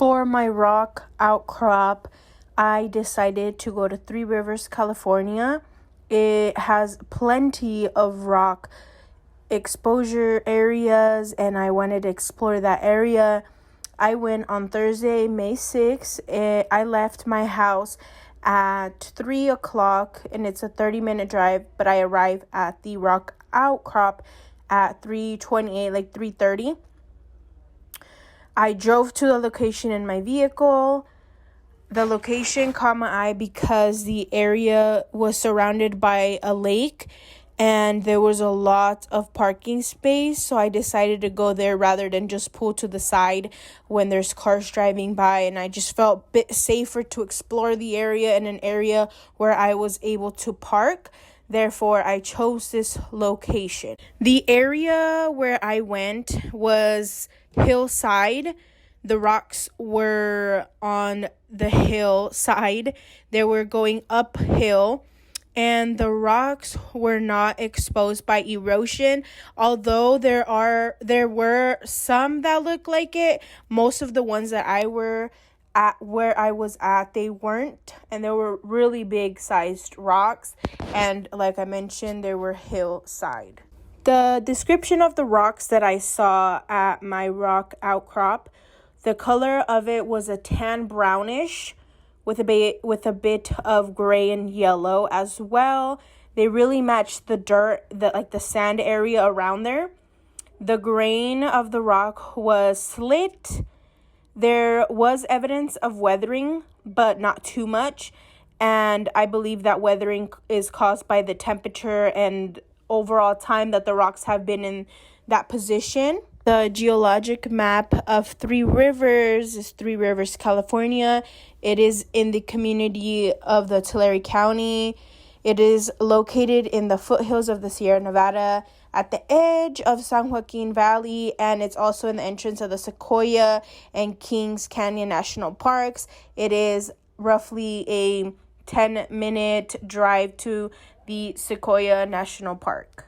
For my rock outcrop, I decided to go to Three Rivers, California. It has plenty of rock exposure areas, and I wanted to explore that area. I went on Thursday, May 6th. I left my house at 3 o'clock, and it's a 30-minute drive, but I arrived at the rock outcrop at 3:28, like 3:30. I drove to the location in my vehicle. The location caught my eye because the area was surrounded by a lake and there was a lot of parking space. So I decided to go there rather than just pull to the side when there's cars driving by. And I just felt a bit safer to explore the area in an area where I was able to park. Therefore, I chose this location. The area where I went was hillside. The rocks were on the hillside. They were going uphill, and the rocks were not exposed by erosion. Although there were some that looked like it, most of the ones that I were at where I was at, they weren't, and they were really big sized rocks, and like I mentioned, they were hillside. The description of the rocks that I saw at my rock outcrop, the color of it was a tan brownish with a bit of gray and yellow as well. They really matched the dirt, the sand area around there. The grain of the rock was slit. There was evidence of weathering, but not too much. And I believe that weathering is caused by the temperature and overall time that the rocks have been in that position. The geologic map of Three Rivers is Three Rivers, California. It is in the community of the Tulare County. It is located in the foothills of the Sierra Nevada at the edge of San Joaquin Valley, and it's also in the entrance of the Sequoia and Kings Canyon National Parks. It is roughly a 10-minute drive to the Sequoia National Park.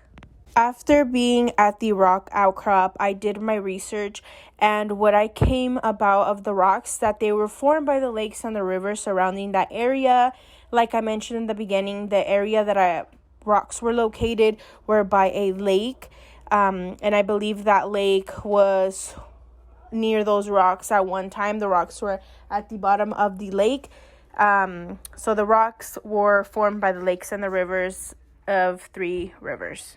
After being at the rock outcrop, I did my research, and what I came about of the rocks, that they were formed by the lakes and the rivers surrounding that area. Like I mentioned in the beginning, the area that rocks were located were by a lake, and I believe that lake was near those rocks at one time. The rocks were at the bottom of the lake, so the rocks were formed by the lakes and the rivers of Three Rivers.